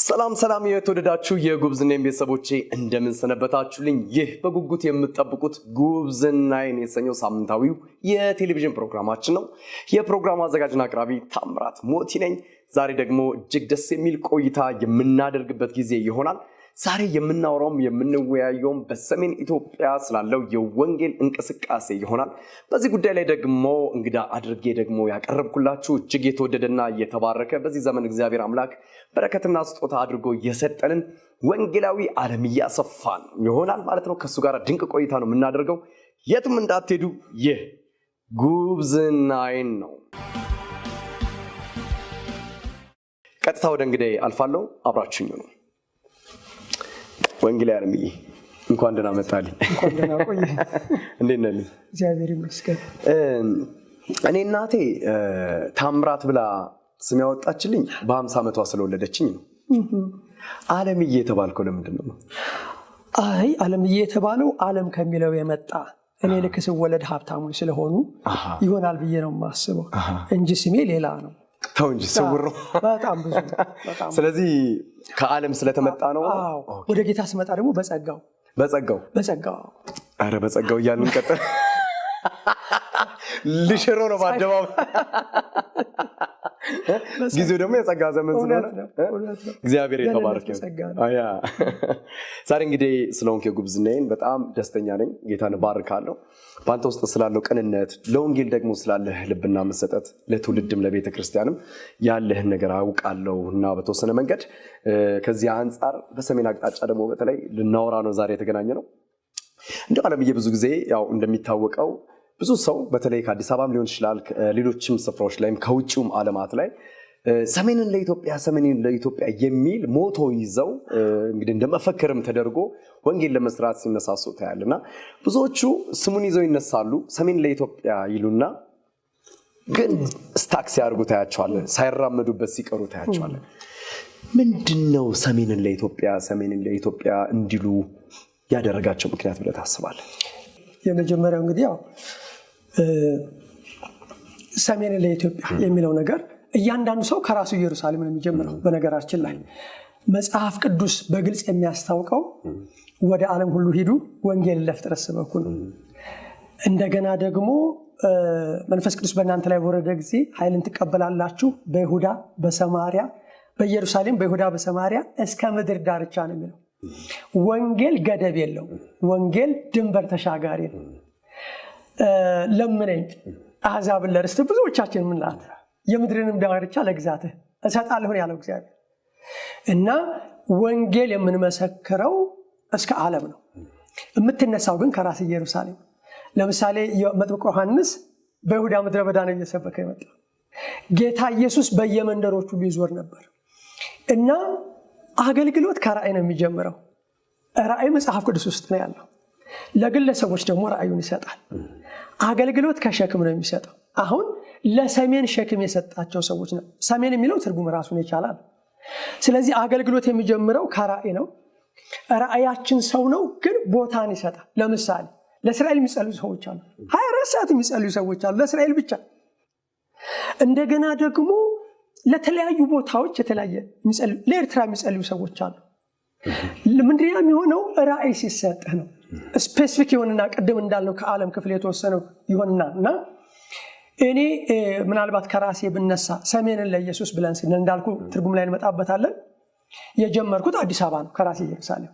ሰላም የተወደዳችሁ የጉብዝናዬ ቤተሰቦቼ እንደምን ሰነበታችሁልኝ? ይህ በጉጉት የምትጠብቁት ጉብዝናዬን የተሰኘው ሳምንታዊው የቴሌቪዥን ፕሮግራማችን ነው። የፕሮግራሙ አዘጋጅና አቅራቢ ታምራት ሞቲ ነኝ። ዛሬ ደግሞ እጅግ ደስ የሚል ቆይታ የምናደርግበት ጊዜ ይሆናል። ዛሬ የምናወራውም የምንወያየውም በሰሜን ኢትዮጵያ ስላለው የወንጌል እንቅስቃሴ ይሆናል። በዚህ ጉዳይ ላይ ደግሞ እንግዳ አድርጌ ደግሞ ያቀረብኩላችሁ እጅግ የተወደደና የተባረከ በዚህ ዘመን እግዚአብሔር አምላክ በረከትና ስጦታ አድርጎ የሰጠንን ወንጌላዊ ዓለምያ አሰፋን ይሆናል ማለት ነው። ከሱ ጋር ድንቅ ቆይታ ነው የምናደርገው። የትም እንዳትሄዱ። ይህ ጉብዝናዬን ነው። ቀጥታ ወደ እንግዳዬ አልፋለሁ። አብራችሁኝ ነው። ወንጌላዊ ዓለምዬ እንኳን ደህና መጣልኝ። እንኳን ደህና ቆይ። እንዴት ነህ? እግዚአብሔር ይመስገን። እኔ እናቴ ታምራት ብላ ስም ያወጣችልኝ በ50 ዓመቷ ስለወለደችኝ ነው። ዓለምዬ የተባልከው ለምንድን ነው? አይ ዓለምዬ የተባለው ዓለም ከሚለው የመጣ እኔ ልክ ስወለድ ሀብታሞች ስለሆኑ ይሆናል ብዬ ነው የማስበው እንጂ ስሜ ሌላ ነው። ተው እንጂ ስውር ነው በጣም ብዙ በጣም። ስለዚህ ከዓለም ስለተመጣ ነው። ወደ ጌታ ስመጣ ደግሞ በጸጋው አረ በጸጋው እያልን ቀጥል። ልሽሮ ነው በአደባባይ። ጊዜው ደግሞ የጸጋ ዘመን ስለሆነ እግዚአብሔር የተባረከ ይሁን። ዛሬ እንግዲህ ስለሆንክ የጉብዝናዬን በጣም ደስተኛ ነኝ። ጌታን ባርካለሁ። በአንተ ውስጥ ስላለው ቅንነት፣ ለወንጌል ደግሞ ስላለህ ልብና መሰጠት፣ ለትውልድም ለቤተ ክርስቲያንም ያለህን ነገር አውቃለሁ እና በተወሰነ መንገድ ከዚህ አንጻር በሰሜን አቅጣጫ ደግሞ በተለይ ልናወራ ነው ዛሬ የተገናኘ ነው። እንደ ዓለምዬ ብዙ ጊዜ ያው እንደሚታወቀው ብዙ ሰው በተለይ ከአዲስ አበባም ሊሆን ይችላል ሌሎችም ስፍራዎች ላይም ከውጭውም ዓለማት ላይ ሰሜንን ለኢትዮጵያ የሚል ሞቶ ይዘው እንግዲህ እንደመፈክርም ተደርጎ ወንጌል ለመስራት ሲነሳሱ ታያልና ብዙዎቹ ስሙን ይዘው ይነሳሉ። ሰሜን ለኢትዮጵያ ይሉና ግን ስታክ ሲያርጉ ታያቸዋል፣ ሳይራመዱበት ሲቀሩ ታያቸዋል። ምንድነው ሰሜንን ለኢትዮጵያ እንዲሉ ያደረጋቸው ምክንያት ብለህ ታስባለህ? የመጀመሪያው እንግዲህ ያው ሰሜን ለኢትዮጵያ የሚለው ነገር እያንዳንዱ ሰው ከራሱ ኢየሩሳሌም ነው የሚጀምረው። በነገራችን ላይ መጽሐፍ ቅዱስ በግልጽ የሚያስታውቀው ወደ ዓለም ሁሉ ሂዱ ወንጌልን ለፍጥረት ስበኩ ነው። እንደገና ደግሞ መንፈስ ቅዱስ በእናንተ ላይ በወረደ ጊዜ ኃይልን ትቀበላላችሁ፣ በይሁዳ በሰማሪያ በኢየሩሳሌም በይሁዳ በሰማሪያ እስከ ምድር ዳርቻ ነው የሚለው። ወንጌል ገደብ የለው። ወንጌል ድንበር ተሻጋሪ ነው። ለምነኝ አሕዛብን ለርስት ብዙዎቻችን ምንላት የምድርንም ዳርቻ ለግዛትህ እሰጣለሁ ያለው እግዚአብሔር እና ወንጌል የምንመሰክረው እስከ ዓለም ነው። የምትነሳው ግን ከራስ ኢየሩሳሌም። ለምሳሌ መጥምቁ ዮሐንስ በይሁዳ ምድረ በዳ ነው እየሰበከ የመጣው። ጌታ ኢየሱስ በየመንደሮቹ ሊዞር ነበር እና አገልግሎት ከራእይ ነው የሚጀምረው። ራእይ መጽሐፍ ቅዱስ ውስጥ ነው ያለው። ለግለሰቦች ደግሞ ራእዩን ይሰጣል። አገልግሎት ከሸክም ነው የሚሰጠው። አሁን ለሰሜን ሸክም የሰጣቸው ሰዎች ነው። ሰሜን የሚለው ትርጉም ራሱን ይቻላል። ስለዚህ አገልግሎት የሚጀምረው ከራእይ ነው። ራእያችን ሰው ነው ግን ቦታን ይሰጣል። ለምሳሌ ለእስራኤል የሚጸልዩ ሰዎች አሉ። 24 ሰዓት የሚጸልዩ ሰዎች አሉ ለእስራኤል ብቻ። እንደገና ደግሞ ለተለያዩ ቦታዎች የተለያየ የሚጸልዩ ለኤርትራ የሚጸልዩ ሰዎች አሉ። ምንድነው የሚሆነው? ራእይ ሲሰጥህ ነው። ስፔሲፊክ ይሆንና ቅድም እንዳልነው ከዓለም ክፍል የተወሰነው ይሆንና እና እኔ ምናልባት ከራሴ ብነሳ ሰሜንን ለኢየሱስ ብለን ስንል እንዳልኩ ትርጉም ላይ እንመጣበታለን። የጀመርኩት አዲስ አበባ ነው ከራሴ ኢየሩሳሌም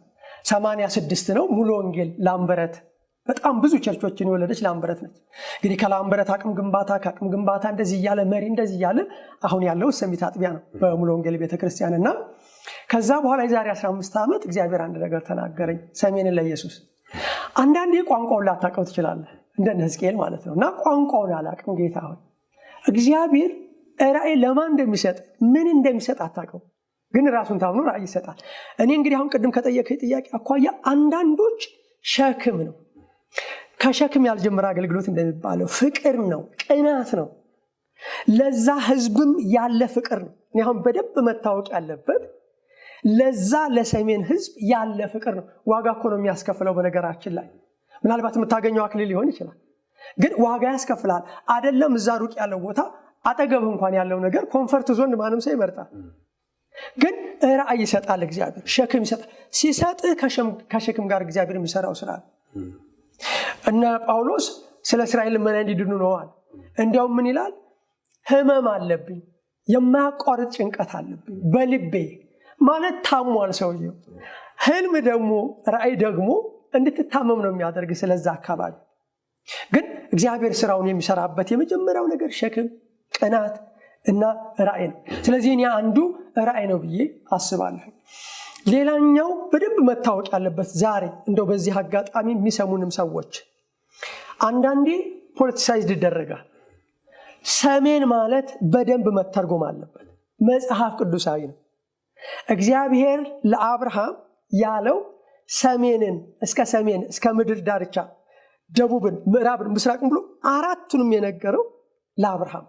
86 ነው። ሙሉ ወንጌል ላምበረት በጣም ብዙ ቸርቾችን የወለደች ላምበረት ነች። እንግዲህ ከላምበረት አቅም ግንባታ እንደዚህ እያለ መሪ እንደዚህ እያለ አሁን ያለው ሰሚት አጥቢያ ነው በሙሉ ወንጌል ቤተክርስቲያን። እና ከዛ በኋላ የዛሬ 15 ዓመት እግዚአብሔር አንድ ነገር ተናገረኝ፣ ሰሜንን ለኢየሱስ። አንዳንዴ ቋንቋውን ላታውቀው ትችላለህ እንደ ሕዝቅኤል ማለት ነው። እና ቋንቋውን አላውቅም ጌታ ሆይ እግዚአብሔር ራእይ ለማን እንደሚሰጥ ምን እንደሚሰጥ አታውቀው፣ ግን ራሱን ታምኖ ራእይ ይሰጣል። እኔ እንግዲህ አሁን ቅድም ከጠየቀኝ ጥያቄ አኳያ አንዳንዶች ሸክም ነው። ከሸክም ያልጀመረ አገልግሎት እንደሚባለው ፍቅር ነው፣ ቅናት ነው። ለዛ ህዝብም ያለ ፍቅር ነው። እኔ አሁን በደንብ መታወቅ ያለበት ለዛ ለሰሜን ህዝብ ያለ ፍቅር ነው። ዋጋ እኮ ነው የሚያስከፍለው። በነገራችን ላይ ምናልባት የምታገኘው አክሊል ሊሆን ይችላል፣ ግን ዋጋ ያስከፍላል። አይደለም እዛ ሩቅ ያለው ቦታ አጠገብህ እንኳን ያለው ነገር ኮንፈርት ዞን ማንም ሰው ይመርጣል። ግን ራእይ ይሰጣል እግዚአብሔር፣ ሸክም ይሰጣል። ሲሰጥህ ከሸክም ጋር እግዚአብሔር የሚሰራው ስራ ነው። እና ጳውሎስ ስለ እስራኤል ልመና እንዲድኑ ነዋል። እንዲያውም ምን ይላል? ህመም አለብኝ፣ የማያቋርጥ ጭንቀት አለብኝ በልቤ ማለት ታሟል ሰውየው። ህልም ደግሞ ራእይ ደግሞ እንድትታመም ነው የሚያደርግ ስለዛ አካባቢ። ግን እግዚአብሔር ስራውን የሚሰራበት የመጀመሪያው ነገር ሸክም፣ ቅናት እና ራእይ ነው። ስለዚህ እኔ አንዱ ራእይ ነው ብዬ አስባለሁ። ሌላኛው በደንብ መታወቅ ያለበት ዛሬ እንደው በዚህ አጋጣሚ የሚሰሙንም ሰዎች አንዳንዴ ፖለቲሳይዝድ ይደረጋል። ሰሜን ማለት በደንብ መተርጎም አለበት። መጽሐፍ ቅዱሳዊ ነው። እግዚአብሔር ለአብርሃም ያለው ሰሜንን እስከ ሰሜን እስከ ምድር ዳርቻ ደቡብን፣ ምዕራብን፣ ምስራቅን ብሎ አራቱንም የነገረው ለአብርሃም።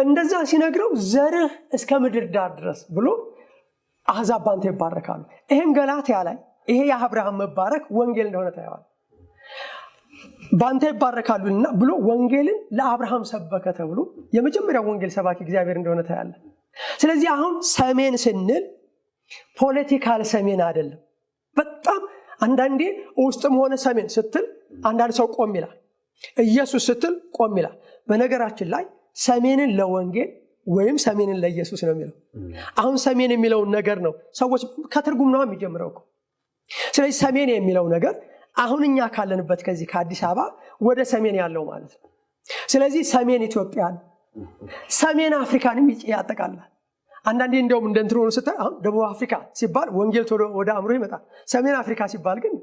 እንደዛ ሲነግረው ዘርህ እስከ ምድር ዳር ድረስ ብሎ አሕዛብ ባንተ ይባረካሉ። ይህም ገላትያ ላይ ይሄ የአብርሃም መባረክ ወንጌል እንደሆነ ታየዋል። ባንተ ይባረካሉና ብሎ ወንጌልን ለአብርሃም ሰበከ ተብሎ የመጀመሪያው ወንጌል ሰባኪ እግዚአብሔር እንደሆነ ታያለ። ስለዚህ አሁን ሰሜን ስንል ፖለቲካል ሰሜን አይደለም። በጣም አንዳንዴ ውስጥም ሆነ ሰሜን ስትል አንዳንድ ሰው ቆም ይላል። ኢየሱስ ስትል ቆም ይላል። በነገራችን ላይ ሰሜንን ለወንጌል ወይም ሰሜንን ለኢየሱስ ነው የሚለው። አሁን ሰሜን የሚለውን ነገር ነው ሰዎች ከትርጉም ነው የሚጀምረው እኮ። ስለዚህ ሰሜን የሚለው ነገር አሁን እኛ ካለንበት ከዚህ ከአዲስ አበባ ወደ ሰሜን ያለው ማለት ነው። ስለዚህ ሰሜን ኢትዮጵያን፣ ሰሜን አፍሪካንም ያጠቃልላል። አንዳንዴ እንደውም እንደ እንትኑ ስታይ አሁን ደቡብ አፍሪካ ሲባል ወንጌል ወደ አእምሮ ይመጣል። ሰሜን አፍሪካ ሲባል ግን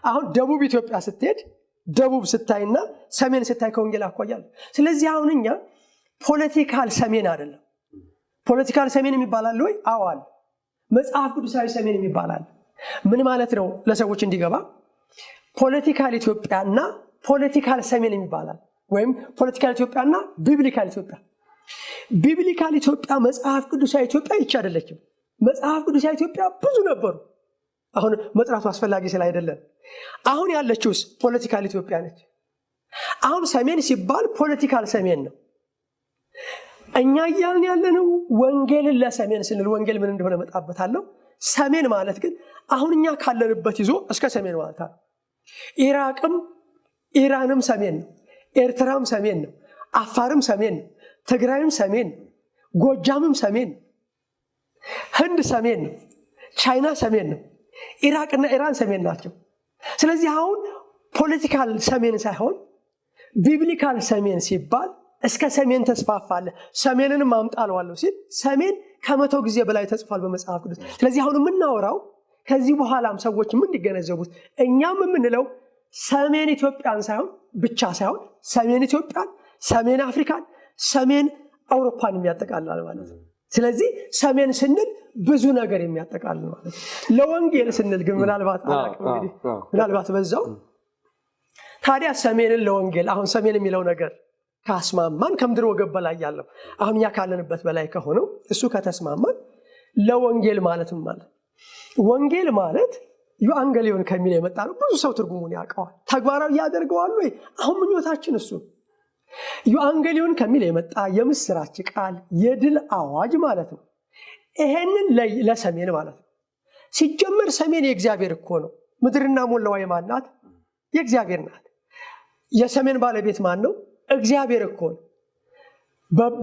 አሁን ደቡብ ኢትዮጵያ ስትሄድ ደቡብ ስታይና ሰሜን ስታይ ከወንጌል አኳያል። ስለዚህ አሁን እኛ ፖለቲካል ሰሜን አይደለም። ፖለቲካል ሰሜን የሚባላል ወይ? አዋል መጽሐፍ ቅዱሳዊ ሰሜን የሚባላል። ምን ማለት ነው? ለሰዎች እንዲገባ ፖለቲካል ኢትዮጵያና ፖለቲካል ሰሜን የሚባላል፣ ወይም ፖለቲካል ኢትዮጵያና ቢብሊካል ኢትዮጵያ። ቢብሊካል ኢትዮጵያ መጽሐፍ ቅዱሳዊ ኢትዮጵያ ይች አይደለችም። መጽሐፍ ቅዱሳዊ ኢትዮጵያ ብዙ ነበሩ። አሁን መጥራቱ አስፈላጊ ስለ አይደለም። አሁን ያለችውስ ፖለቲካል ኢትዮጵያ ነች። አሁን ሰሜን ሲባል ፖለቲካል ሰሜን ነው። እኛ እያልን ያለነው ወንጌልን ለሰሜን ስንል ወንጌል ምን እንደሆነ መጣበታለሁ። ሰሜን ማለት ግን አሁን እኛ ካለንበት ይዞ እስከ ሰሜን ማለት ነው። ኢራቅም ኢራንም ሰሜን ነው። ኤርትራም ሰሜን ነው። አፋርም ሰሜን ነው። ትግራይም ሰሜን ነው። ጎጃምም ሰሜን ነው። ህንድ ሰሜን ነው። ቻይና ሰሜን ነው። ኢራቅና ኢራን ሰሜን ናቸው። ስለዚህ አሁን ፖለቲካል ሰሜን ሳይሆን ቢብሊካል ሰሜን ሲባል እስከ ሰሜን ተስፋፋለ፣ ሰሜንንም አምጣለዋለሁ ሲል ሰሜን ከመቶ ጊዜ በላይ ተጽፏል በመጽሐፍ ቅዱስ። ስለዚህ አሁን የምናወራው ከዚህ በኋላም ሰዎች እንዲገነዘቡት እኛም የምንለው ሰሜን ኢትዮጵያን ሳይሆን ብቻ ሳይሆን ሰሜን ኢትዮጵያን፣ ሰሜን አፍሪካን፣ ሰሜን አውሮፓን የሚያጠቃልላል ማለት ነው። ስለዚህ ሰሜን ስንል ብዙ ነገር የሚያጠቃልል ማለት ነው። ለወንጌል ስንል ግን ምናልባት በዛው ታዲያ ሰሜንን ለወንጌል አሁን ሰሜን የሚለው ነገር ካስማማን ከምድር ወገብ በላይ ያለው አሁን እኛ ካለንበት በላይ ከሆነው እሱ ከተስማማን ለወንጌል ማለት ማለት ወንጌል ማለት ዩአንጌሊዮን ከሚል የመጣ ነው። ብዙ ሰው ትርጉሙን ያውቀዋል። ተግባራዊ ያደርገዋል ወይ? አሁን ምኞታችን እሱ ዩአንጌሊዮን ከሚል የመጣ የምስራች ቃል የድል አዋጅ ማለት ነው። ይሄንን ለሰሜን ማለት ነው። ሲጀመር ሰሜን የእግዚአብሔር እኮ ነው። ምድርና ሞላዋ የማን ናት? የእግዚአብሔር ናት። የሰሜን ባለቤት ማን ነው? እግዚአብሔር እኮ ነው።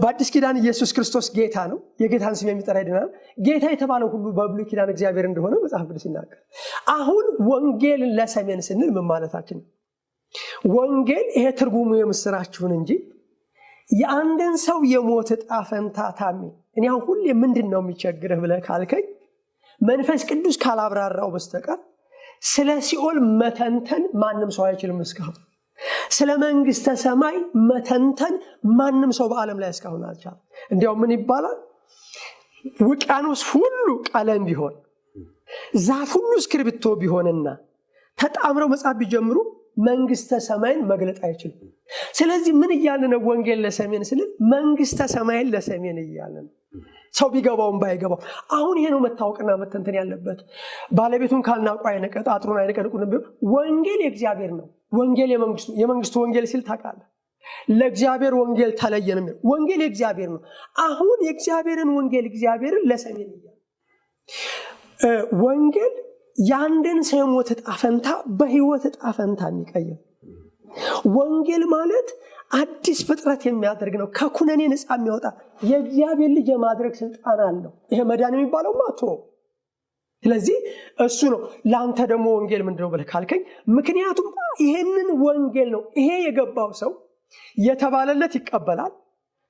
በአዲስ ኪዳን ኢየሱስ ክርስቶስ ጌታ ነው። የጌታን ስም የሚጠራ ይድናል። ጌታ የተባለው ሁሉ በብሉይ ኪዳን እግዚአብሔር እንደሆነ መጽሐፍ ቅዱስ ይናገራል። አሁን ወንጌልን ለሰሜን ስንል ምን ማለታችን? ወንጌል ይሄ ትርጉሙ የምስራችሁን እንጂ የአንድን ሰው የሞት ዕጣ ፈንታ ታሚ እኔ አሁን ሁሌ ምንድን ነው የሚቸግርህ ብለህ ካልከኝ መንፈስ ቅዱስ ካላብራራው በስተቀር ስለ ሲኦል መተንተን ማንም ሰው አይችልም እስካሁን። ስለ መንግስተ ሰማይ መተንተን ማንም ሰው በዓለም ላይ እስካሁን አልቻለም። እንዲያውም ምን ይባላል? ውቅያኖስ ሁሉ ቀለም ቢሆን፣ ዛፍ ሁሉ እስክርቢቶ ቢሆንና ተጣምረው መጻፍ ቢጀምሩ መንግስተ ሰማይን መግለጥ አይችልም። ስለዚህ ምን እያልን ነው? ወንጌል ለሰሜን ስንል መንግስተ ሰማይን ለሰሜን እያልን ነው። ሰው ቢገባውም ባይገባው አሁን ይሄ ነው መታወቅና መተንተን ያለበት። ባለቤቱን ካልናቁ አይነቀጥ፣ አጥሩን አይነቀንቁ። ወንጌል የእግዚአብሔር ነው። ወንጌል የመንግስቱ ወንጌል ሲል ታውቃለህ። ለእግዚአብሔር ወንጌል ተለየን የሚለው ወንጌል የእግዚአብሔር ነው። አሁን የእግዚአብሔርን ወንጌል እግዚአብሔርን ለሰሜን ይያል ወንጌል ያንድን ሰው ሞት ዕጣ ፈንታ በህይወት ዕጣ ፈንታ የሚቀይር ወንጌል ማለት አዲስ ፍጥረት የሚያደርግ ነው። ከኩነኔ ነፃ የሚያወጣ የእግዚአብሔር ልጅ የማድረግ ስልጣን አለው። ይሄ መዳን የሚባለው ማቶ ስለዚህ እሱ ነው። ለአንተ ደግሞ ወንጌል ምንድነው ብለህ ካልከኝ ምክንያቱም ይሄንን ወንጌል ነው። ይሄ የገባው ሰው የተባለለት ይቀበላል።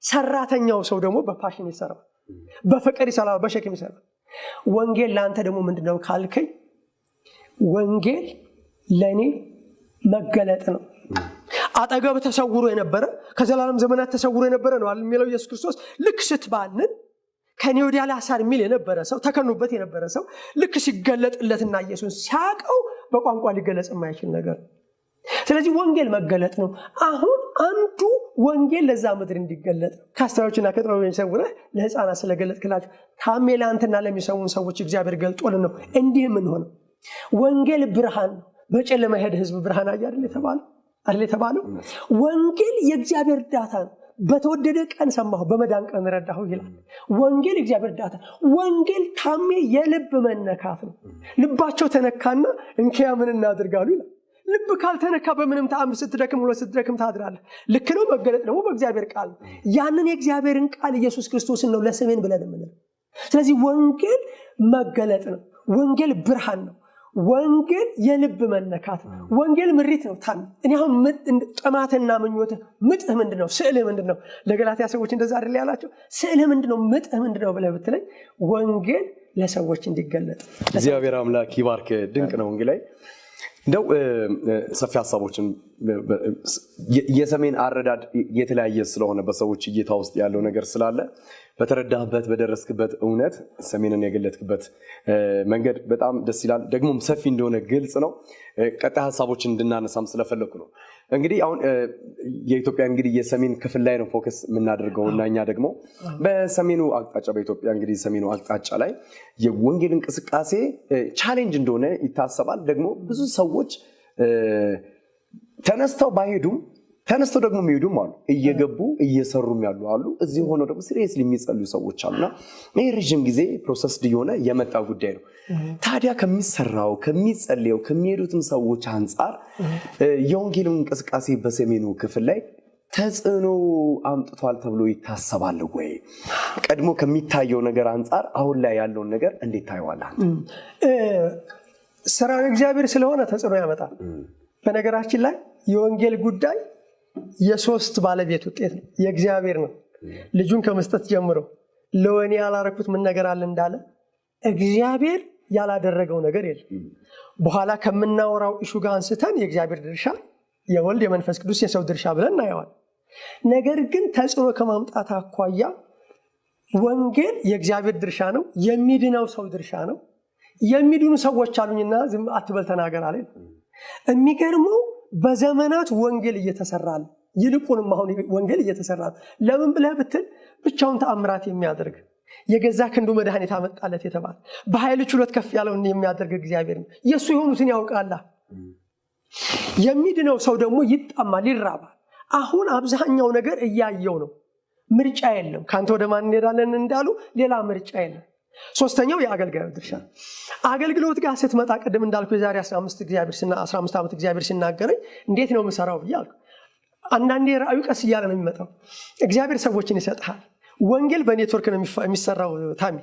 ሰራተኛው ሰው ደግሞ በፓሽን ይሰራል፣ በፍቅር ይሰራል፣ በሸክም ይሰራል። ወንጌል ለአንተ ደግሞ ምንድነው ካልከኝ ወንጌል ለኔ መገለጥ ነው። አጠገብ ተሰውሮ የነበረ ከዘላለም ዘመናት ተሰውሮ የነበረ ነው አይደል የሚለው ኢየሱስ ክርስቶስ። ልክ ስትባንን ከኔ ወዲያ ላሳር የሚል የነበረ ሰው ተከኑበት የነበረ ሰው ልክ ሲገለጥለትና ኢየሱስ ሲያቀው በቋንቋ ሊገለጽ የማይችል ነገር። ስለዚህ ወንጌል መገለጥ ነው። አሁን አንዱ ወንጌል ለዛ ምድር እንዲገለጥ ከአስተዋዮችና ከጥበበኞች ሰውረህ ለሕፃናት ስለገለጥክላቸው ታሜ ለአንተና ለሚሰሙን ሰዎች እግዚአብሔር ገልጦልን ነው እንዲህ የምንሆነው። ወንጌል ብርሃን ነው። በጨለማ የሄደ ህዝብ ብርሃን አየ አይደል የተባለው። ወንጌል የእግዚአብሔር እርዳታ ነው። በተወደደ ቀን ሰማሁ በመዳን ቀን ረዳሁ ይላል። ወንጌል የእግዚአብሔር እርዳታ። ወንጌል ታሜ የልብ መነካት ነው። ልባቸው ተነካና እንኪያ ምን እናድርጋሉ ይላል። ልብ ካልተነካ በምንም ተአምር ስትደክም ታድራለህ። ልክ ነው። መገለጥ ደግሞ በእግዚአብሔር ቃል ነው። ያንን የእግዚአብሔርን ቃል ኢየሱስ ክርስቶስን ነው ለሰሜን ብለን የምንለው። ስለዚህ ወንጌል መገለጥ ነው። ወንጌል ብርሃን ነው። ወንጌል የልብ መነካት ነው። ወንጌል ምሪት ነው። እኔ አሁን ጥማትና ምኞትህ ምጥህ ምንድነው? ስዕልህ ምንድነው? ለገላትያ ሰዎች እንደዛ አይደል ያላቸው? ስዕልህ ምንድነው? ምጥህ ምንድነው ብለህ ብትለኝ ወንጌል ለሰዎች እንዲገለጥ እግዚአብሔር አምላክ ይባርክ። ድንቅ ነው። ወንጌል ላይ እንደው ሰፊ ሀሳቦችን የሰሜን አረዳድ የተለያየ ስለሆነ በሰዎች እይታ ውስጥ ያለው ነገር ስላለ በተረዳህበት በደረስክበት እውነት ሰሜንን የገለጥክበት መንገድ በጣም ደስ ይላል። ደግሞም ሰፊ እንደሆነ ግልጽ ነው። ቀጣይ ሀሳቦችን እንድናነሳም ስለፈለኩ ነው። እንግዲህ አሁን የኢትዮጵያ እንግዲህ የሰሜን ክፍል ላይ ነው ፎከስ የምናደርገው እና እኛ ደግሞ በሰሜኑ አቅጣጫ በኢትዮጵያ እንግዲህ ሰሜኑ አቅጣጫ ላይ የወንጌል እንቅስቃሴ ቻሌንጅ እንደሆነ ይታሰባል። ደግሞ ብዙ ሰዎች ተነስተው ባይሄዱም ተነስተው ደግሞ የሚሄዱም አሉ፣ እየገቡ እየሰሩም ያሉ አሉ። እዚህ ሆነው ደግሞ ሲሪየስሊ የሚጸልዩ ሰዎች አሉና ይህ ረዥም ጊዜ ፕሮሰስ የሆነ የመጣ ጉዳይ ነው። ታዲያ ከሚሰራው ከሚጸልየው ከሚሄዱትም ሰዎች አንጻር የወንጌል እንቅስቃሴ በሰሜኑ ክፍል ላይ ተጽዕኖ አምጥቷል ተብሎ ይታሰባል ወይ? ቀድሞ ከሚታየው ነገር አንጻር አሁን ላይ ያለውን ነገር እንዴት ታየዋለህ? ስራው እግዚአብሔር ስለሆነ ተጽዕኖ ያመጣል። በነገራችን ላይ የወንጌል ጉዳይ የሶስት ባለቤት ውጤት ነው። የእግዚአብሔር ነው። ልጁን ከመስጠት ጀምሮ ለወኔ ያላረኩት ምን ነገር አለ እንዳለ እግዚአብሔር ያላደረገው ነገር የለም። በኋላ ከምናወራው ኢሹ ጋር አንስተን የእግዚአብሔር ድርሻ፣ የወልድ የመንፈስ ቅዱስ የሰው ድርሻ ብለን እናየዋል። ነገር ግን ተጽዕኖ ከማምጣት አኳያ ወንጌል የእግዚአብሔር ድርሻ ነው። የሚድነው ሰው ድርሻ ነው። የሚድኑ ሰዎች አሉኝና ዝም አትበል ተናገር አለ። የሚገርመው በዘመናት ወንጌል እየተሰራ ነው። ይልቁንም አሁን ወንጌል እየተሰራ ነው። ለምን ብለህ ብትል ብቻውን ተአምራት የሚያደርግ የገዛ ክንዱ መድኃኒት አመጣለት የተባለ በኃይል ችሎት ከፍ ያለውን የሚያደርግ እግዚአብሔር ነው። የእሱ የሆኑትን ያውቃላ። የሚድነው ሰው ደግሞ ይጣማል፣ ይራባል። አሁን አብዛኛው ነገር እያየው ነው። ምርጫ የለም። ከአንተ ወደ ማን እንሄዳለን እንዳሉ ሌላ ምርጫ የለም። ሶስተኛው የአገልጋዮች ድርሻ። አገልግሎት ጋር ስትመጣ ቅድም እንዳልኩ የዛሬ 15 ዓመት እግዚአብሔር ሲናገረኝ እንዴት ነው የምሰራው ብዬ አልኩ። አንዳንዴ ራእዩ ቀስ እያለ ነው የሚመጣው። እግዚአብሔር ሰዎችን ይሰጥሃል። ወንጌል በኔትወርክ ነው የሚሰራው ታሚ፣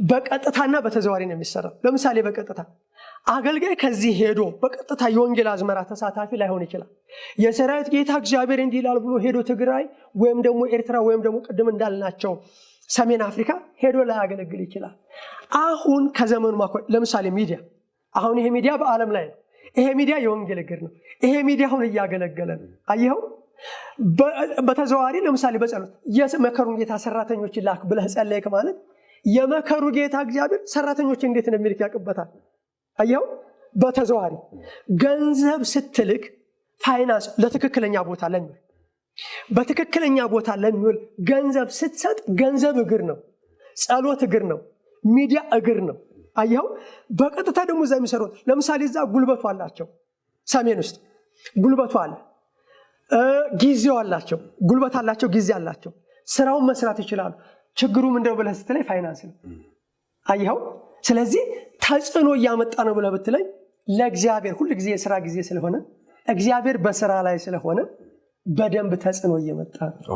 በቀጥታና በተዘዋሪ ነው የሚሰራው። ለምሳሌ በቀጥታ አገልጋይ ከዚህ ሄዶ በቀጥታ የወንጌል አዝመራ ተሳታፊ ላይሆን ይችላል። የሰራዊት ጌታ እግዚአብሔር እንዲህ ይላል ብሎ ሄዶ ትግራይ ወይም ደግሞ ኤርትራ ወይም ደግሞ ቅድም እንዳልናቸው ሰሜን አፍሪካ ሄዶ ላያገለግል ይችላል። አሁን ከዘመኑ ለምሳሌ ሚዲያ፣ አሁን ይሄ ሚዲያ በዓለም ላይ ነው። ይሄ ሚዲያ የወንጌል እግር ነው። ይሄ ሚዲያ አሁን እያገለገለ ነው። አየኸው? በተዘዋዋሪ ለምሳሌ በጸሎት የመከሩን ጌታ ሰራተኞች ላክ ብለህ ጸለይክ ማለት የመከሩ ጌታ እግዚአብሔር ሰራተኞች እንዴት እንደሚልክ ያውቅበታል። አየኸው? በተዘዋዋሪ ገንዘብ ስትልክ ፋይናንስ ለትክክለኛ ቦታ ለሚውል በትክክለኛ ቦታ ለሚውል ገንዘብ ስትሰጥ ገንዘብ እግር ነው፣ ጸሎት እግር ነው፣ ሚዲያ እግር ነው። አየኸው? በቀጥታ ደግሞ እዛ የሚሰሩት ለምሳሌ እዛ ጉልበቱ አላቸው። ሰሜን ውስጥ ጉልበቱ አለ። ጊዜው አላቸው፣ ጉልበት አላቸው፣ ጊዜ አላቸው፣ ስራውን መስራት ይችላሉ። ችግሩ ምንድነው ብለህ ስትለኝ ፋይናንስ ነው። አየኸው? ስለዚህ ተጽዕኖ እያመጣ ነው ብለህ ብትለኝ ለእግዚአብሔር ሁሉ ጊዜ የስራ ጊዜ ስለሆነ እግዚአብሔር በስራ ላይ ስለሆነ በደንብ ተጽዕኖ እየመጣ ነው።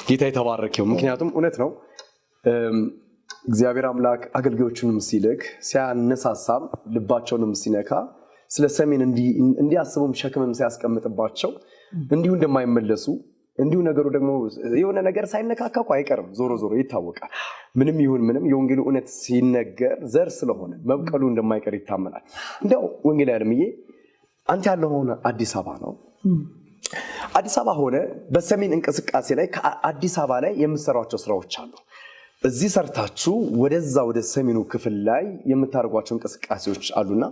ጌታ የተባረከው። ምክንያቱም እውነት ነው እግዚአብሔር አምላክ አገልጋዮቹንም ሲልክ ሲያነሳሳም ልባቸውንም ሲነካ ስለ ሰሜን እንዲያስቡም ሸክምም ሲያስቀምጥባቸው እንዲሁ እንደማይመለሱ እንዲሁ ነገሩ ደግሞ የሆነ ነገር ሳይነካካኩ አይቀርም። ዞሮ ዞሮ ይታወቃል። ምንም ይሁን ምንም የወንጌሉ እውነት ሲነገር ዘር ስለሆነ መብቀሉ እንደማይቀር ይታመናል። እንደው ወንጌል ያለምዬ አንተ ያለው ሆነ አዲስ አበባ ነው። አዲስ አበባ ሆነ በሰሜን እንቅስቃሴ ላይ ከአዲስ አበባ ላይ የምትሰሯቸው ስራዎች አሉ። እዚህ ሰርታችሁ ወደዛ ወደ ሰሜኑ ክፍል ላይ የምታደርጓቸው እንቅስቃሴዎች አሉና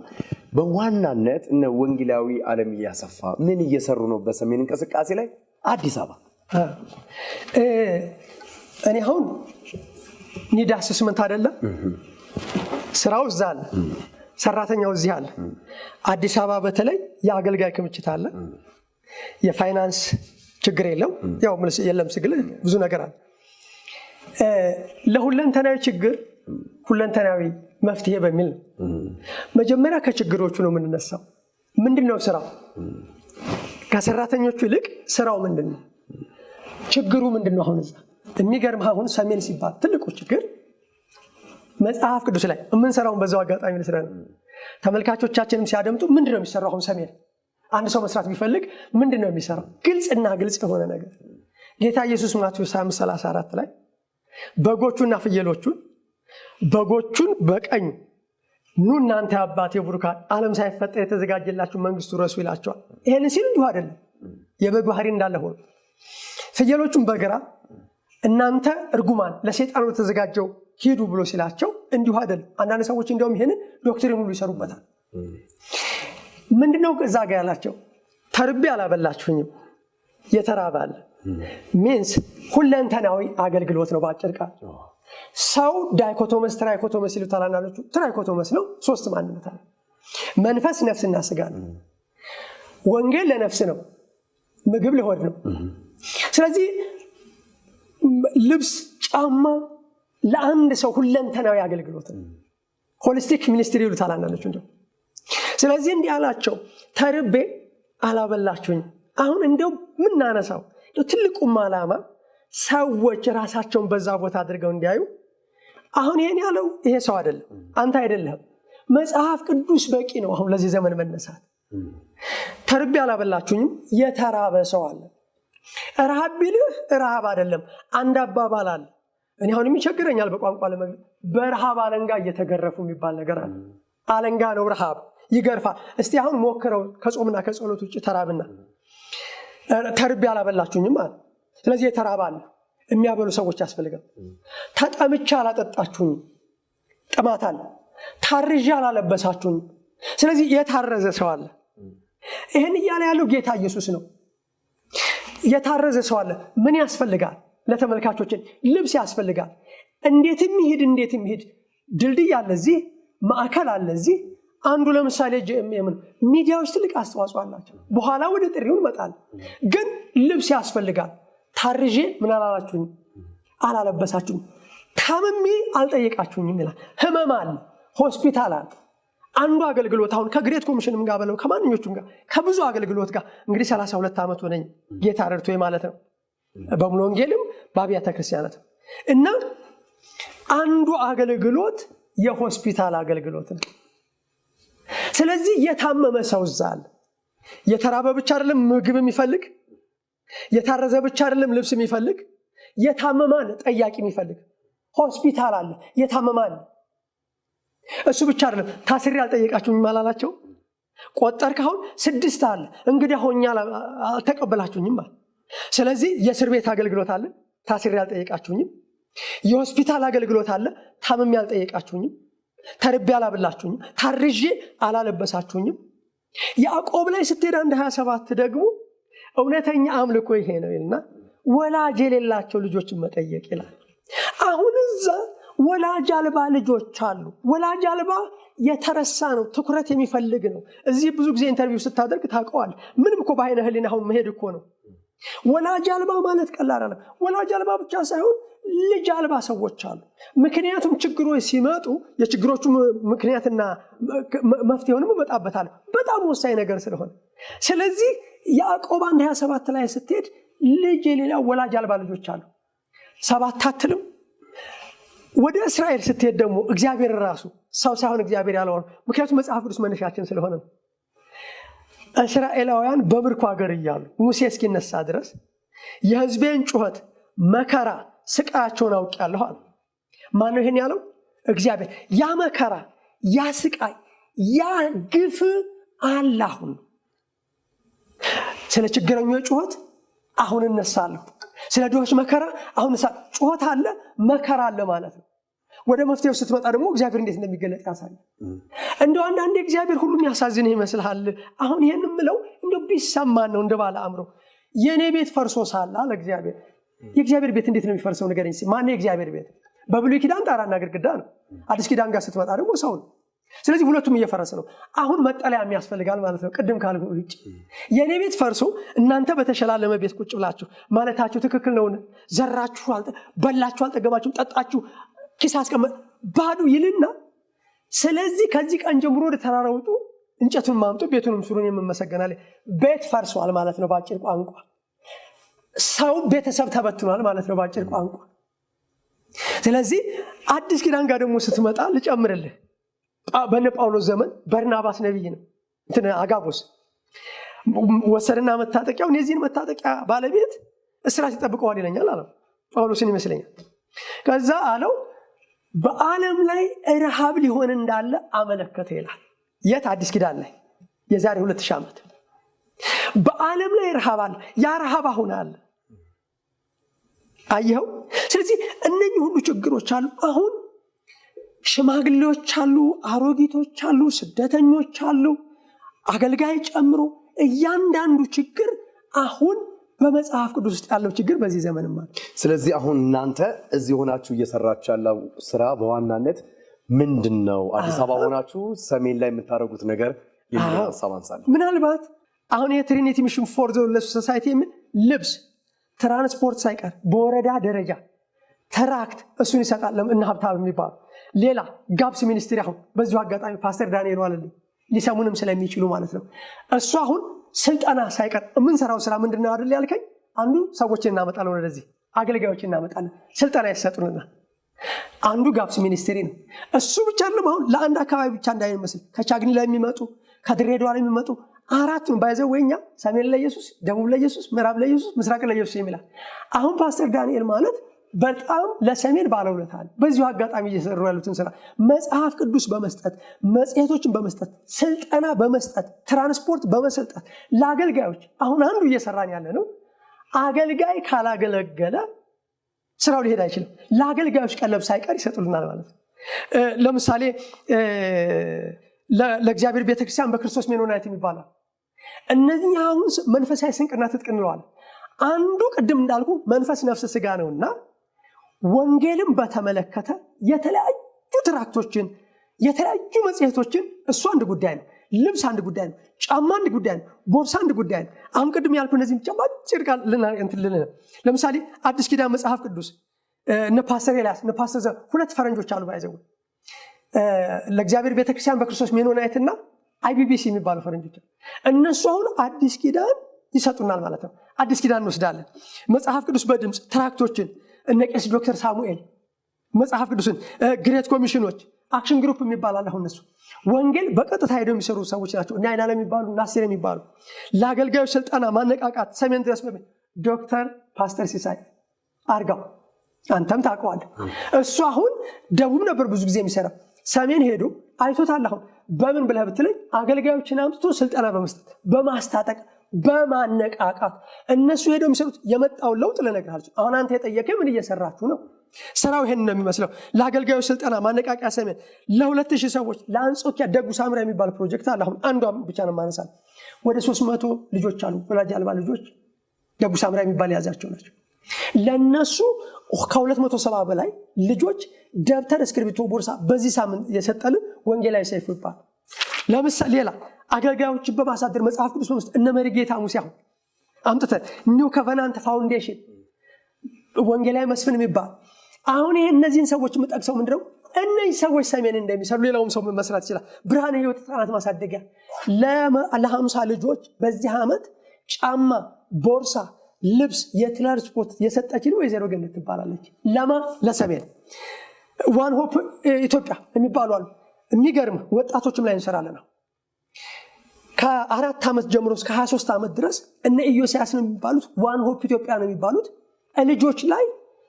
በዋናነት እነ ወንጌላዊ አለምዬ አሰፋ ምን እየሰሩ ነው በሰሜን እንቅስቃሴ ላይ አዲስ አበባ? እኔ አሁን ኒዳስ 8 አይደለ? ስራው እዛ አለ፣ ሰራተኛው እዚህ አለ። አዲስ አበባ በተለይ የአገልጋይ ክምችት አለ። የፋይናንስ ችግር የለም፣ ያው የለም ስግል ብዙ ነገር አለ። ለሁለንተናዊ ችግር ሁለንተናዊ መፍትሄ በሚል ነው። መጀመሪያ ከችግሮቹ ነው የምንነሳው። ምንድነው ስራው? ከሰራተኞቹ ይልቅ ስራው ምንድነው? ችግሩ ምንድነው? አሁን እዛ የሚገርም አሁን ሰሜን ሲባል ትልቁ ችግር መጽሐፍ ቅዱስ ላይ የምንሰራውን በዛው አጋጣሚ ለስራ ነው። ተመልካቾቻችንም ሲያደምጡ ምንድነው የሚሰራው? አሁን ሰሜን አንድ ሰው መስራት ቢፈልግ ምንድነው የሚሰራው? ግልጽና ግልጽ የሆነ ነገር ጌታ ኢየሱስ ማቴዎስ 5:34 ላይ በጎቹና ፍየሎቹን በጎቹን በቀኙ ኑ እናንተ አባቴ ቡሩካን ዓለም ሳይፈጠር የተዘጋጀላችሁ መንግስቱ ረሱ ይላቸዋል። ይሄንን ሲል እንዲሁ አይደለም፣ የበግ ባህሪ እንዳለ ሆኖ ፍየሎቹን በግራ እናንተ እርጉማን ለሰይጣኑ ተዘጋጀው ሂዱ ብሎ ሲላቸው እንዲሁ አይደለም። አንዳንድ ሰዎች እንደውም ይሄንን ዶክትሪን ሁሉ ይሰሩበታል። ምንድነው እዛ ጋር ያላቸው? ተርቤ አላበላችሁኝም፣ የተራበ አለ ሚንስ ሁለንተናዊ አገልግሎት ነው ባጭር ቃል። ሰው ዳይኮቶመስ ትራይኮቶመስ ይሉታል አንዳንዶቹ። ትራይኮቶመስ ነው፣ ሶስት ማንነት አለ። መንፈስ ነፍስና ስጋ ነው። ወንጌል ለነፍስ ነው፣ ምግብ ለሆድ ነው። ስለዚህ ልብስ፣ ጫማ ለአንድ ሰው ሁለንተናዊ አገልግሎት ነው። ሆሊስቲክ ሚኒስትሪ ይሉታል አንዳንዶቹ እንደው። ስለዚህ እንዲህ አላቸው፣ ተርቤ አላበላችሁኝ። አሁን እንደው ምናነሳው ትልቁም ዓላማ ሰዎች ራሳቸውን በዛ ቦታ አድርገው እንዲያዩ። አሁን ይሄን ያለው ይሄ ሰው አይደለም፣ አንተ አይደለም፣ መጽሐፍ ቅዱስ በቂ ነው። አሁን ለዚህ ዘመን መነሳት ተርቤ አላበላችሁኝም፣ የተራበ ሰው አለ። ረሃብ ቢልህ ረሃብ አይደለም፣ አንድ አባባል አለ። እኔ አሁን የሚቸግረኛል በቋንቋ ለመግለጽ። በረሃብ አለንጋ እየተገረፉ የሚባል ነገር አለ። አለንጋ ነው ረሃብ፣ ይገርፋል። እስቲ አሁን ሞክረው ከጾምና ከጸሎት ውጭ ተራብና ተርቤ አላበላችሁኝም አለ። ስለዚህ የተራበ አለ፣ የሚያበሉ ሰዎች ያስፈልጋል። ተጠምቼ አላጠጣችሁኝም፣ ጥማት አለ። ታርዤ አላለበሳችሁኝም፣ ስለዚህ የታረዘ ሰው አለ። ይህን እያለ ያለው ጌታ ኢየሱስ ነው። የታረዘ ሰው አለ። ምን ያስፈልጋል? ለተመልካቾችን ልብስ ያስፈልጋል። እንዴትም ይሄድ ድልድይ አለ እዚህ፣ ማዕከል አለ እዚህ። አንዱ ለምሳሌ ሚዲያዎች ትልቅ አስተዋጽኦ አላቸው። በኋላ ወደ ጥሪው እንመጣለን። ግን ልብስ ያስፈልጋል። ታርዤ ምን አላላችሁኝም፣ አላለበሳችሁኝም፣ ታምሜ አልጠየቃችሁኝም ይላል። ህመም አለ፣ ሆስፒታል አለ። አንዱ አገልግሎት አሁን ከግሬት ኮሚሽንም ጋር በለው ከማንኞቹም ጋር ከብዙ አገልግሎት ጋር እንግዲህ 32 ዓመት ሆነኝ ጌታ ረድቶኝ ማለት ነው። በሙሉ ወንጌልም በአብያተ ክርስቲያናት እና አንዱ አገልግሎት የሆስፒታል አገልግሎት ነው። ስለዚህ የታመመ ሰው እዛ አለ። የተራበ ብቻ አይደለም ምግብ የሚፈልግ፣ የታረዘ ብቻ አይደለም ልብስ የሚፈልግ፣ የታመመ አለ ጠያቂ የሚፈልግ። ሆስፒታል አለ፣ የታመመ አለ። እሱ ብቻ አይደለም ታስሬ አልጠየቃችሁኝም አላላቸው። ቆጠርክ አሁን 6 አለ። እንግዲህ ሆኛ አልተቀበላችሁኝም ማለት። ስለዚህ የእስር ቤት አገልግሎት አለ፣ ታስሬ አልጠየቃችሁኝም። የሆስፒታል አገልግሎት አለ፣ ታምሜ አልጠየቃችሁኝም። ተርቤ አላበላችሁኝም፣ ታርዤ አላለበሳችሁኝም። ያዕቆብ ላይ ስትሄድ 1:27 ደግሞ እውነተኛ አምልኮ ይሄ ነው ይልና ወላጅ የሌላቸው ልጆችን መጠየቅ ይላል። አሁን እዛ ወላጅ አልባ ልጆች አሉ። ወላጅ አልባ የተረሳ ነው፣ ትኩረት የሚፈልግ ነው። እዚህ ብዙ ጊዜ ኢንተርቪው ስታደርግ ታውቀዋል። ምንም እኮ በአይነ ህሊና አሁን መሄድ እኮ ነው። ወላጅ አልባ ማለት ቀላል አይደለም። ወላጅ አልባ ብቻ ሳይሆን ልጅ አልባ ሰዎች አሉ። ምክንያቱም ችግሮች ሲመጡ የችግሮቹ ምክንያትና መፍትሄውንም እመጣበታለሁ፣ በጣም ወሳኝ ነገር ስለሆነ። ስለዚህ ያዕቆብ 1:27 ላይ ስትሄድ ልጅ የሌላ ወላጅ አልባ ልጆች አሉ። 7 አትልም። ወደ እስራኤል ስትሄድ ደግሞ እግዚአብሔር ራሱ ሰው ሳይሆን እግዚአብሔር ያለው፣ ምክንያቱም መጽሐፍ ቅዱስ መነሻችን ስለሆነ ነው። እስራኤላውያን በምርኮ ሀገር እያሉ ሙሴ እስኪነሳ ድረስ የሕዝቤን ጩኸት፣ መከራ፣ ስቃያቸውን አውቄአለሁ አለ። ማነው ይሄን ያለው? እግዚአብሔር። ያ መከራ፣ ያ ስቃይ፣ ያ ግፍ አለ አሁን። ስለ ችግረኞች ጩኸት አሁን እነሳለሁ፣ ስለ ድሆች መከራ አሁን እነሳለሁ። ጩኸት አለ፣ መከራ አለ ማለት ነው። ወደ መፍትሄው ስትመጣ ደግሞ እግዚአብሔር እንዴት እንደሚገለጥ ያሳያል። እንደው አንዳንዴ እግዚአብሔር ሁሉም ያሳዝንህ ይመስልሃል። አሁን ይሄን የምለው እንደው ቢሰማን ነው። እንደ ባለ አእምሮ የኔ ቤት ፈርሶ ሳለ አለ እግዚአብሔር። የእግዚአብሔር ቤት እንዴት ነው የሚፈርሰው? ንገረኝ እስኪ። ማነው የእግዚአብሔር ቤት? በብሉይ ኪዳን ጣራና ግድግዳ ነው። አዲስ ኪዳን ጋር ስትመጣ ደግሞ ሰው ነው። ስለዚህ ሁለቱም እየፈረሰ ነው። አሁን መጠለያ የሚያስፈልጋል ማለት ነው። ቅድም ካልኩ ውጭ የኔ ቤት ፈርሶ እናንተ በተሸላለመ ቤት ቁጭ ብላችሁ ማለታችሁ ትክክል ነው። ዘራችሁ፣ በላችሁ፣ አልጠገባችሁ፣ ጠጣችሁ፣ ኪስ አስቀመጥ ባዶ ይልና ስለዚህ ከዚህ ቀን ጀምሮ ወደ ተራራ ውጡ፣ እንጨቱን ማምጡ፣ ቤቱንም ስሩን የምመሰገናለ። ቤት ፈርሷል ማለት ነው በአጭር ቋንቋ። ሰው ቤተሰብ ተበትኗል ማለት ነው በአጭር ቋንቋ። ስለዚህ አዲስ ኪዳን ጋር ደግሞ ስትመጣ ልጨምርልህ። በነ ጳውሎስ ዘመን በርናባስ ነቢይ ነው። አጋቦስ ወሰድና መታጠቂያውን የዚህን መታጠቂያ ባለቤት እስራት ይጠብቀዋል ይለኛል አለው። ጳውሎስን ይመስለኛል። ከዛ አለው በዓለም ላይ ረሃብ ሊሆን እንዳለ አመለከተ ይላል። የት? አዲስ ኪዳን ላይ የዛሬ 2000 ዓመት በዓለም ላይ ረሃብ አለ። ያ ረሃብ አሁን አለ። አየኸው? ስለዚህ እነኚህ ሁሉ ችግሮች አሉ። አሁን ሽማግሌዎች አሉ፣ አሮጊቶች አሉ፣ ስደተኞች አሉ፣ አገልጋይ ጨምሮ እያንዳንዱ ችግር አሁን በመጽሐፍ ቅዱስ ውስጥ ያለው ችግር በዚህ ዘመንም አለ። ስለዚህ አሁን እናንተ እዚህ ሆናችሁ እየሰራችሁ ያለው ስራ በዋናነት ምንድን ነው? አዲስ አበባ ሆናችሁ ሰሜን ላይ የምታደርጉት ነገር የሚለው ሀሳብ አንሳለሁ። ምናልባት አሁን የትሪኒቲ ሚሽን ፎር ዘ ሌስ ሶሳይቲ የሚል ልብስ፣ ትራንስፖርት ሳይቀር በወረዳ ደረጃ ተራክት እሱን ይሰጣል እና ሀብታም የሚባሉ ሌላ ጋፕስ ሚኒስትሪ አሁን በዚሁ አጋጣሚ ፓስተር ዳንኤል ዋለልኝ ሊሰሙንም ስለሚችሉ ማለት ነው። እሱ አሁን ስልጠና ሳይቀር የምንሰራው ስራ ምንድን ነው አይደል ያልከኝ? አንዱ ሰዎችን እናመጣለን፣ ወደዚህ አገልጋዮችን እናመጣለን፣ ስልጠና ይሰጡንና አንዱ ጋፕስ ሚኒስትሪ ነው። እሱ ብቻ አይደለም። አሁን ለአንድ አካባቢ ብቻ እንዳይመስል ከቻግኒ ላይ የሚመጡ ከድሬዳዋ ላይ የሚመጡ አራቱን ባይዘወኛ ሰሜን ለኢየሱስ፣ ደቡብ ለኢየሱስ፣ ምዕራብ ለኢየሱስ፣ ምስራቅ ለኢየሱስ የሚላል። አሁን ፓስተር ዳንኤል ማለት በጣም ለሰሜን ባለውለታ ነው። በዚሁ አጋጣሚ እየሰሩ ያሉትን ስራ መጽሐፍ ቅዱስ በመስጠት መጽሔቶችን በመስጠት ስልጠና በመስጠት ትራንስፖርት በመሰልጠት ለአገልጋዮች አሁን አንዱ እየሰራን ያለ ነው። አገልጋይ ካላገለገለ ስራው ሊሄድ አይችልም። ለአገልጋዮች ቀለብ ሳይቀር ይሰጡልናል ማለት ነው። ለምሳሌ ለእግዚአብሔር ቤተክርስቲያን በክርስቶስ ሜኖናይት የሚባለው እነዚህ አሁን መንፈሳዊ ስንቅና ትጥቅ እንለዋለን። አንዱ ቅድም እንዳልኩ መንፈስ፣ ነፍስ፣ ስጋ ነውና ወንጌልን በተመለከተ የተለያዩ ትራክቶችን የተለያዩ መጽሔቶችን እሱ አንድ ጉዳይ ነው። ልብስ አንድ ጉዳይ ነው። ጫማ አንድ ጉዳይ ነው። ቦርሳ አንድ ጉዳይ ነው። አሁን ቅድም ያልኩ እነዚህም ጫማ ጭርቃል ለምሳሌ አዲስ ኪዳን መጽሐፍ ቅዱስ እነ ፓስተር ኤልያስ እነ ፓስተር ሁለት ፈረንጆች አሉ ባይዘው ለእግዚአብሔር ቤተክርስቲያን በክርስቶስ ሜኖናይት እና አይቢቢሲ የሚባሉ ፈረንጆች እነሱ አሁን አዲስ ኪዳን ይሰጡናል ማለት ነው። አዲስ ኪዳን እንወስዳለን። መጽሐፍ ቅዱስ በድምፅ ትራክቶችን እነ ቄስ ዶክተር ሳሙኤል መጽሐፍ ቅዱስን ግሬት ኮሚሽኖች አክሽን ግሩፕ የሚባላል። አሁን እነሱ ወንጌል በቀጥታ ሄደው የሚሰሩ ሰዎች ናቸው። እና አይናለ የሚባሉ ናሲር የሚባሉ ለአገልጋዮች ስልጠና ማነቃቃት ሰሜን ድረስ ዶክተር ፓስተር ሲሳይ አርጋው አንተም ታውቀዋለህ። እሱ አሁን ደቡብ ነበር ብዙ ጊዜ የሚሰራ ሰሜን ሄዶ አይቶታል። አሁን በምን ብለህ ብትለኝ አገልጋዮችን አምጥቶ ስልጠና በመስጠት በማስታጠቅ በማነቃቃት እነሱ ሄደው የሚሰሩት የመጣውን ለውጥ ልነግርህ። አሁን አንተ የጠየቀኝ ምን እየሰራችሁ ነው? ስራው ይሄን ነው የሚመስለው። ለአገልጋዮች ስልጠና ማነቃቂያ ሰሜን ለ2000 ሰዎች ለአንጾኪያ ደጉ ሳምራ የሚባል ፕሮጀክት አለ። አሁን አንዷ ብቻ ነው ማነሳል። ወደ 300 ልጆች አሉ፣ ወላጅ አልባ ልጆች ደጉ ሳምራ የሚባል የያዛቸው ናቸው። ለነሱ ከ270 በላይ ልጆች ደብተር፣ እስክሪብቶ፣ ቦርሳ በዚህ ሳምንት የሰጠልን ወንጌላዊ ሰይፉ ይባላል። ለምሳሌ ሌላ አገልጋዮች በማሳደር መጽሐፍ ቅዱስ ውስጥ እነ መሪጌታ ሙሴ አሁን አምጥተን ኒው ኮቨናንት ፋውንዴሽን ወንጌላዊ መስፍን የሚባል አሁን ይሄ እነዚህን ሰዎች የምጠቅሰው ምንድነው? እነዚህ ሰዎች ሰሜን እንደሚሰሩ ሌላውም ሰው መስራት ይችላል። ብርሃነ ሕይወት ህፃናት ማሳደጊያ ለ50 ልጆች በዚህ ዓመት ጫማ፣ ቦርሳ፣ ልብስ፣ የትራንስፖርት የሰጠችን ወይዘሮ ገነት ትባላለች። ለማ ለሰሜን ዋን ሆፕ ኢትዮጵያ የሚባሉ አሉ። የሚገርም ወጣቶችም ላይ እንሰራለን። ከ4 ዓመት ጀምሮ እስከ 23 ዓመት ድረስ እነ ኢዮስያስ ነው የሚባሉት፣ ዋን ሆፕ ኢትዮጵያ ነው የሚባሉት ልጆች ላይ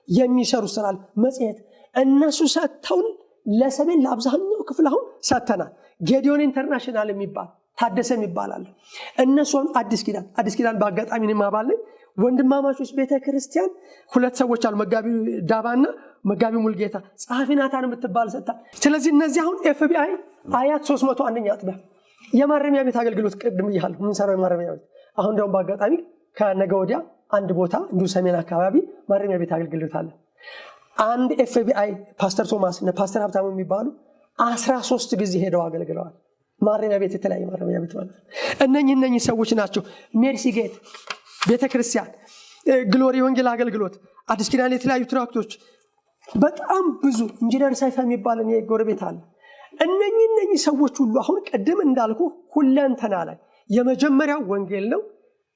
የሚሰሩ ስራል መጽሔት እነሱ ሰጥተውን ለሰሜን ለአብዛኛው ክፍል አሁን ሰጥተናል። ጌዲዮን ኢንተርናሽናል የሚባል ታደሰ የሚባላል እነሱን አዲስ ኪዳን በአጋጣሚ ነው ማባለኝ ወንድማማቾች ቤተክርስቲያን 2 ሰዎች አሉ፣ መጋቢ ዳባና መጋቢ ሙልጌታ፣ ጸሐፊ ናታን የምትባል ሰጣ። ስለዚህ እነዚህ አሁን ኤፍቢአይ አያት 301ኛ አጥቢያ የማረሚያ ቤት አገልግሎት ቅድም ይያል ምን ሰራው የማረሚያ ቤት አሁን ደግሞ በአጋጣሚ ከነገ ወዲያ አንድ ቦታ እንዱ ሰሜን አካባቢ ማረሚያ ቤት አገልግሎት አለ። አንድ ኤፍቢአይ ፓስተር ቶማስ እና ፓስተር ሀብታሙ የሚባሉ 13 ጊዜ ሄደው አገልግለዋል። ማረሚያ ቤት የተለያየ ማረሚያ ቤት ማለት ነው። እነኚህ ሰዎች ናቸው። ሜርሲ ጌት ቤተክርስቲያን፣ ግሎሪ ወንጌል አገልግሎት፣ አዲስ ኪዳን የተለያዩ ትራክቶች በጣም ብዙ ኢንጂነር ሳይፋ የሚባል የጎረቤት አለ። እነኚህ ሰዎች ሁሉ አሁን ቅድም እንዳልኩ ሁለንተና ላይ የመጀመሪያው ወንጌል ነው።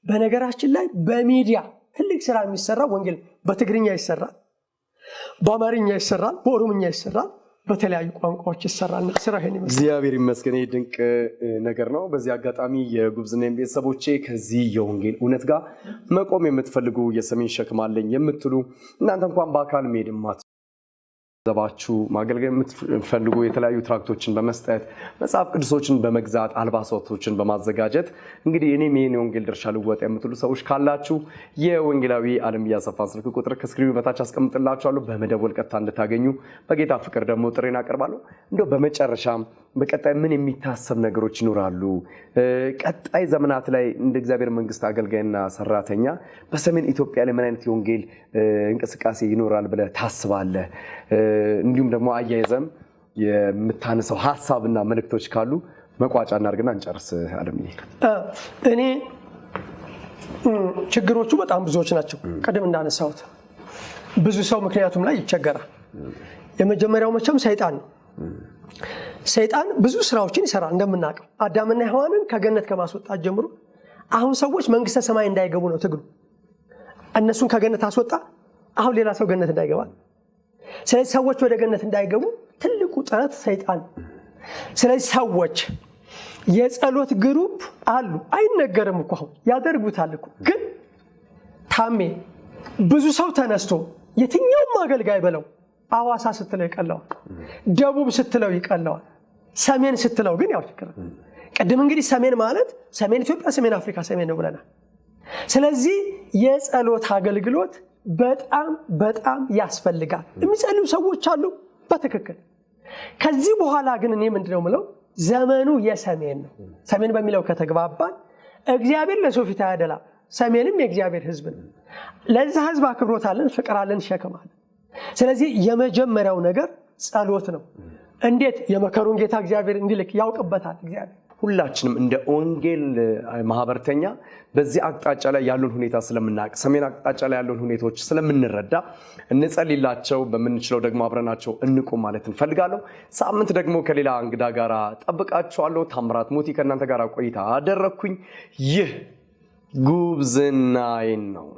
በነገራችን ላይ በሚዲያ ትልቅ ስራ የሚሰራው ወንጌል በትግርኛ ይሰራል፣ በአማርኛ ይሰራል፣ በኦሮምኛ ይሰራል፣ በተለያዩ ቋንቋዎች ይሰራል። ስራ ይሄን ይመስላል። እግዚአብሔር ይመስገን። ይሄ ድንቅ ነገር ነው። በዚህ አጋጣሚ የጉብዝናዬ ቤተሰቦቼ ከዚህ የወንጌል እውነት ጋር መቆም የምትፈልጉ የሰሜን ሸክም አለኝ የምትሉ እናንተ እንኳን በአካል መሄድ ዘባችሁ ማገልገል የምትፈልጉ የተለያዩ ትራክቶችን በመስጠት መጽሐፍ ቅዱሶችን በመግዛት አልባሳቶችን በማዘጋጀት እንግዲህ እኔም ይሄን የወንጌል ድርሻ ልወጣ የምትሉ ሰዎች ካላችሁ የወንጌላዊ ዓለምያ አሰፋን ስልክ ቁጥር ከስክሪኑ በታች አስቀምጥላችኋለሁ። በመደወል ቀጥታ እንድታገኙ በጌታ ፍቅር ደግሞ ጥሬን አቀርባለሁ። እንደው በመጨረሻም በቀጣይ ምን የሚታሰብ ነገሮች ይኖራሉ? ቀጣይ ዘመናት ላይ እንደ እግዚአብሔር መንግስት አገልጋይና ሰራተኛ በሰሜን ኢትዮጵያ ላይ ምን አይነት የወንጌል እንቅስቃሴ ይኖራል ብለህ ታስባለህ? እንዲሁም ደግሞ አያይዘም የምታነሳው ሐሳብና መልእክቶች ካሉ መቋጫ እናድርግና እንጨርስ። ዓለምዬ እኔ ችግሮቹ በጣም ብዙዎች ናቸው። ቀደም እንዳነሳሁት ብዙ ሰው ምክንያቱም ላይ ይቸገራል። የመጀመሪያው መቼም ሰይጣን ነው። ሰይጣን ብዙ ስራዎችን ይሰራል። እንደምናውቀው አዳምና ሔዋንን ከገነት ከማስወጣት ጀምሮ አሁን ሰዎች መንግስተ ሰማይ እንዳይገቡ ነው ትግሉ። እነሱን ከገነት አስወጣ፣ አሁን ሌላ ሰው ገነት እንዳይገባ። ስለዚህ ሰዎች ወደ ገነት እንዳይገቡ ትልቁ ጥረት ሰይጣን። ስለዚህ ሰዎች የጸሎት ግሩፕ አሉ፣ አይነገርም እኮ አሁን ያደርጉታል እኮ። ግን ታሜ ብዙ ሰው ተነስቶ የትኛውም አገልጋይ በለው አዋሳ ስትለው ይቀለዋል፣ ደቡብ ስትለው ይቀለዋል፣ ሰሜን ስትለው ግን ያው ችግር። ቀደም እንግዲህ ሰሜን ማለት ሰሜን ኢትዮጵያ፣ ሰሜን አፍሪካ ሰሜን ነው ብለናል። ስለዚህ የጸሎት አገልግሎት በጣም ያስፈልጋል። የሚጸልዩ ሰዎች አሉ በትክክል። ከዚህ በኋላ ግን እኔ ምንድነው ምለው ዘመኑ የሰሜን ነው። ሰሜን በሚለው ከተግባባን እግዚአብሔር ለሰው ፊት አያደላም። ሰሜንም የእግዚአብሔር ሕዝብ ነው። ለዛ ሕዝብ አክብሮት አለን፣ ፍቅር አለን፣ ሸክም አለን። ስለዚህ የመጀመሪያው ነገር ጸሎት ነው። እንዴት የመከሩን ጌታ እግዚአብሔር እንዲልክ ያውቅበታል እግዚአብሔር። ሁላችንም እንደ ወንጌል ማህበርተኛ በዚህ አቅጣጫ ላይ ያሉን ሁኔታ ስለምናውቅ ሰሜን አቅጣጫ ላይ ያሉን ሁኔታዎች ስለምንረዳ እንጸልይላቸው፣ በምንችለው ደግሞ አብረናቸው እንቁም ማለት እንፈልጋለሁ። ሳምንት ደግሞ ከሌላ እንግዳ ጋር ጠብቃችኋለሁ። ታምራት ሞቲ ከእናንተ ጋር ቆይታ አደረኩኝ። ይህ ጉብዝናዬ ነው።